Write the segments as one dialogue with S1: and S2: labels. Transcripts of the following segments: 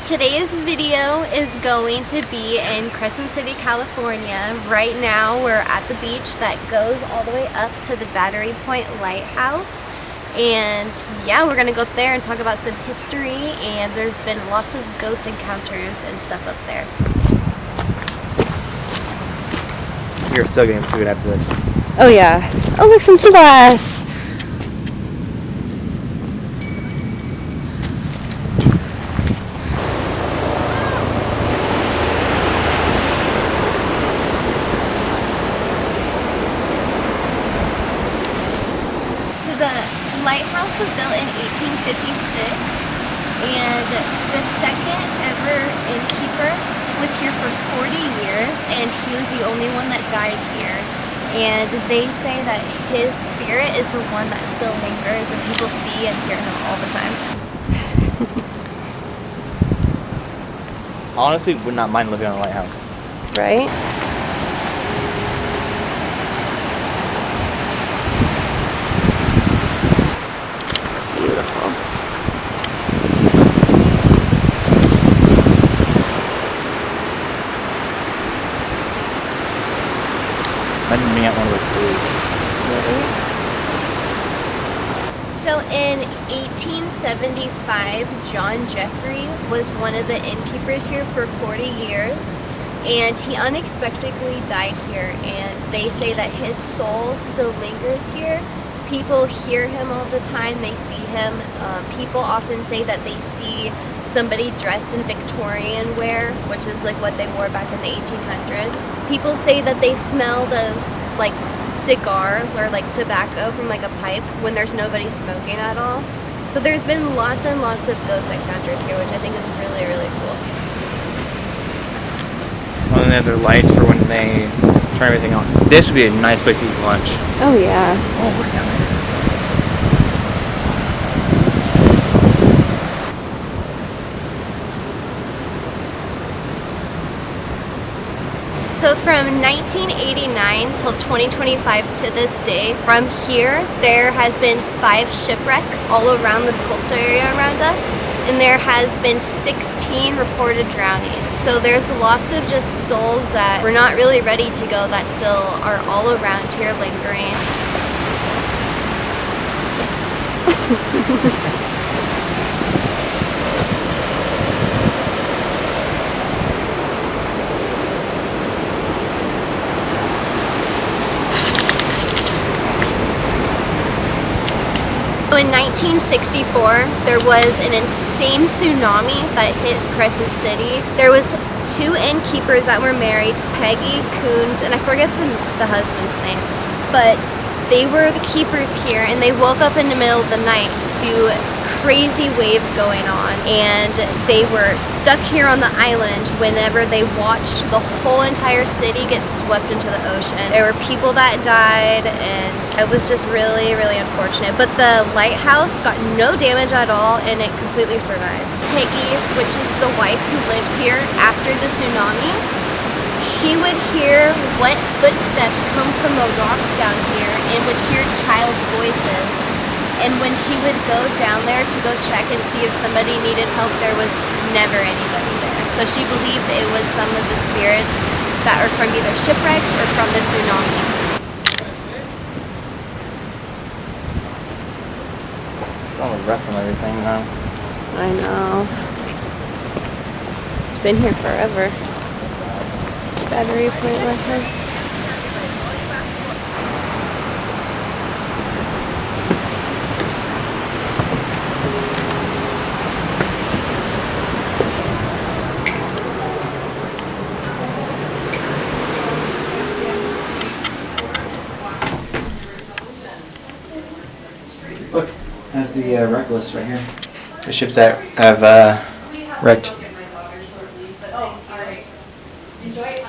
S1: Today's video is going to be in Crescent City, California. Right now we're at the beach that goes all the way up to the Battery Point Lighthouse. And yeah, we're gonna go up there and talk about some history, and there's been lots of ghost encounters and stuff up there.
S2: You're still getting food after this.
S1: Oh yeah. Oh look, some glass. Lighthouse was built in 1856, and the second ever innkeeper was here for 40 years, and he was the only one that died here. And they say that his spirit is the one that still lingers, and people see and hear him all the time.
S2: Honestly, would not mind living on a lighthouse.
S1: Right?
S2: Imagine being at one of those blues.
S1: So in 1875, John Jeffrey was one of the innkeepers here for 40 years, and he unexpectedly died here, and they say that his soul still lingers here. People hear him all the time, they see him. People often say that they see somebody dressed in Victorian wear, which is like what they wore back in the 1800s. People say that they smell the like cigar or like tobacco from like a pipe when there's nobody smoking at all. So there's been lots and lots of ghost encounters here, which I think is really, really cool.
S2: Well, and they have their lights for when they turn everything on. This would be a nice place to eat lunch.
S1: Oh yeah.
S2: Oh, look down there.
S1: So from 1989 till 2025 to this day, from here, there has been 5 shipwrecks all around this coastal area around us, and there has been 16 reported drownings. So there's lots of just souls that we're not really ready to go that still are all around here lingering. In 1964, there was an insane tsunami that hit Crescent City. There was 2 innkeepers that were married, Peggy, Coons, and I forget the husband's name, but they were the keepers here, and they woke up in the middle of the night to crazy waves going on, and they were stuck here on the island whenever they watched the whole entire city get swept into the ocean. There were people that died, and it was just really, really unfortunate. But the lighthouse got no damage at all, and it completely survived. Peggy, which is the wife who lived here after the tsunami, she would hear wet footsteps come from the rocks down here and would hear child's voices. And when she would go down there to go check and see if somebody needed help, there was never anybody there. So she believed it was some of the spirits that are from either shipwrecks or from the tsunami.
S2: All the rest of everything now.
S1: I know. It's been here forever. Battery Point Lighthouse.
S2: Look, that's the wreck list right here. The ships that have wrecked.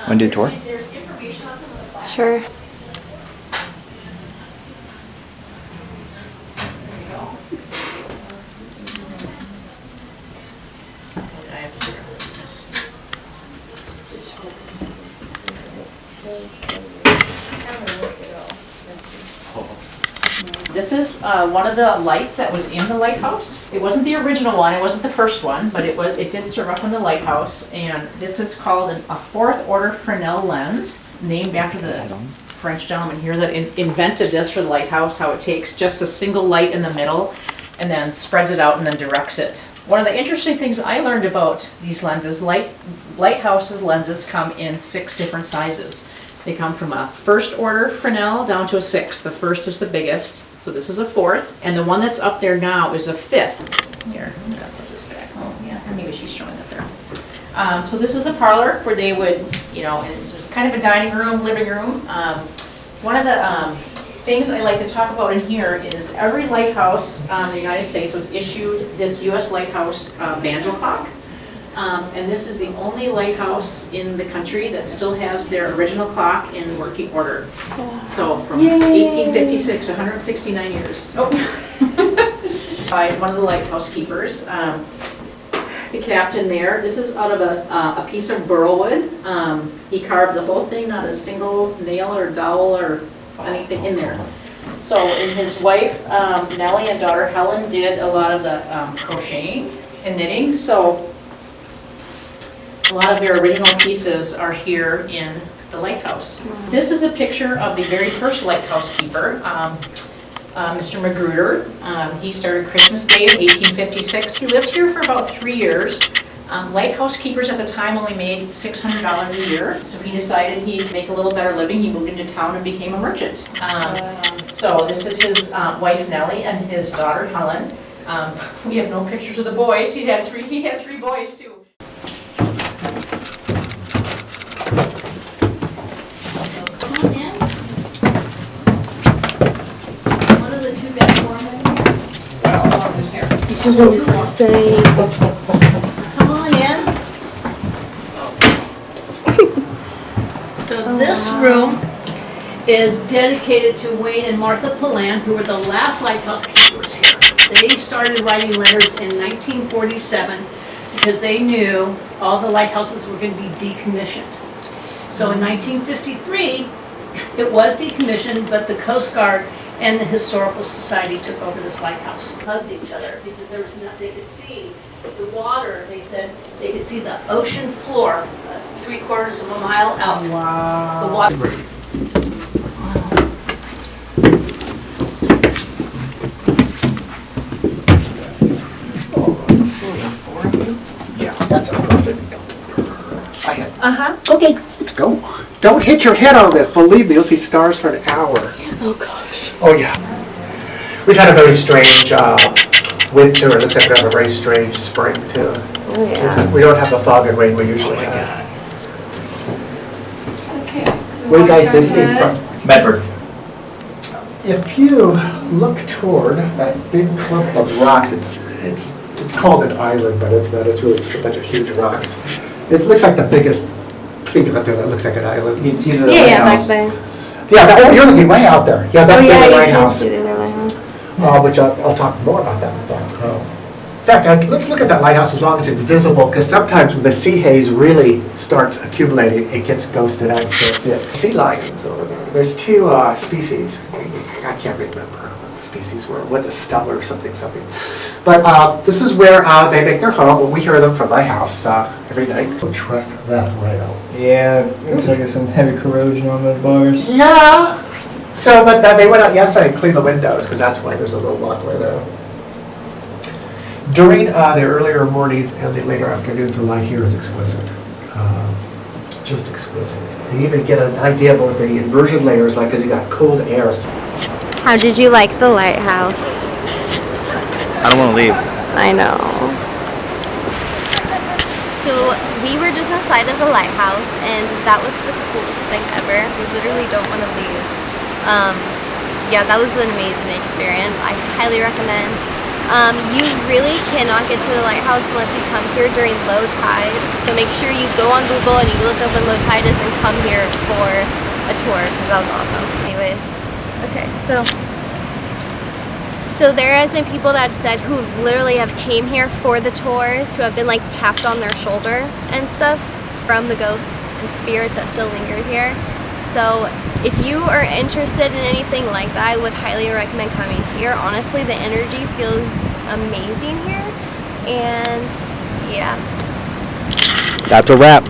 S2: Want to do a tour?
S1: Sure.
S3: This is one of the lights that was in the lighthouse. It wasn't the original one, it wasn't the first one, but it did serve up in the lighthouse. And this is called a fourth order Fresnel lens, named after the French gentleman here that invented this for the lighthouse, how it takes just a single light in the middle and then spreads it out and then directs it. One of the interesting things I learned about these lenses, Lighthouse's lenses come in 6 different sizes. They come from a first order Fresnel down to a 6. The first is the biggest, so this is a 4th, and the one that's up there now is a 5th. Here, I'm gonna put this back. Oh yeah, maybe she's showing it there. So this is the parlor where they would, and this was kind of a dining room, living room. One of the things I like to talk about in here is every lighthouse in the United States was issued this U.S. Lighthouse banjo clock. And this is the only lighthouse in the country that still has their original clock in working order. So from 1856, 169 years. Oh. By one of the lighthouse keepers. The captain there, this is out of a piece of burl wood. He carved the whole thing, not a single nail or dowel or anything in there. So, and his wife, Nellie, and daughter Helen did a lot of the crocheting and knitting. So a lot of their original pieces are here in the lighthouse. This is a picture of the very first lighthouse keeper, Mr. Magruder. He started Christmas Day of 1856. He lived here for about 3 years. Lighthouse keepers at the time only made $600 a year, so he decided he'd make a little better living. He moved into town and became a merchant. So this is his wife Nellie and his daughter Helen. We have no pictures of the boys. He had three boys too.
S1: This is insane.
S3: Come on in. So this room is dedicated to Wayne and Martha Palan, who were the last lighthouse keepers here. They started writing letters in 1947 because they knew all the lighthouses were going to be decommissioned. So in 1953, it was decommissioned, but the Coast Guard and the Historical Society took over this lighthouse. Hugged each other because there was they could see the water. They said they could see the ocean floor 3/4 of a mile out. Wow. The water.
S4: Yeah, that's a perfect. Okay, let's go. Don't hit your head on this. Believe me, you'll see stars for an hour.
S1: Oh gosh.
S4: Oh yeah. We've had a very strange winter. It looks like we have a very strange spring too.
S1: Oh yeah.
S4: We don't have the fog and rain we usually have.
S5: Okay.
S4: Where are you guys visiting from?
S2: Medford.
S4: If you look toward that big clump of rocks, it's called an island, but it's not. It's really just a bunch of huge rocks. It looks like the biggest thing up there that looks like an island.
S2: You can see the
S1: Yeah, back
S2: lighthouse.
S1: there.
S4: Yeah, oh, you're looking way out there. Yeah, that's the other
S1: you
S4: lighthouse.
S1: can see the other lighthouse.
S4: Which I'll talk more about that in fact. In fact, let's look at that lighthouse as long as it's visible, because sometimes when the sea haze really starts accumulating, it gets ghosted out. You can't see it. Sea lions over there. There's 2 species. I can't remember what the species were. What's a stellar or something. But this is where they make their home. When we hear them from my house every night. Don't trust that rail.
S2: Yeah, looks like there's some heavy corrosion on the bars.
S4: Yeah. So, but they went out yesterday and cleaned the windows, because that's why there's a little walkway there. During the earlier mornings and the later afternoons, the light here is exquisite. Just exquisite. You even get an idea of what the inversion layer is like, because you got cold air.
S1: How did you like the lighthouse?
S2: I don't want to leave.
S1: I know. So we were just outside of the lighthouse, and that was the coolest thing ever. We literally don't want to leave. Yeah, that was an amazing experience. I highly recommend. You really cannot get to the lighthouse unless you come here during low tide. So make sure you go on Google and you look up when low tide is and come here for a tour, because that was awesome. Anyways, okay, so there has been people that said who literally have came here for the tours, who have been like tapped on their shoulder and stuff from the ghosts and spirits that still linger here. So If you are interested in anything like that, I would highly recommend coming here. Honestly, the energy feels amazing here, and yeah.
S2: That's a wrap.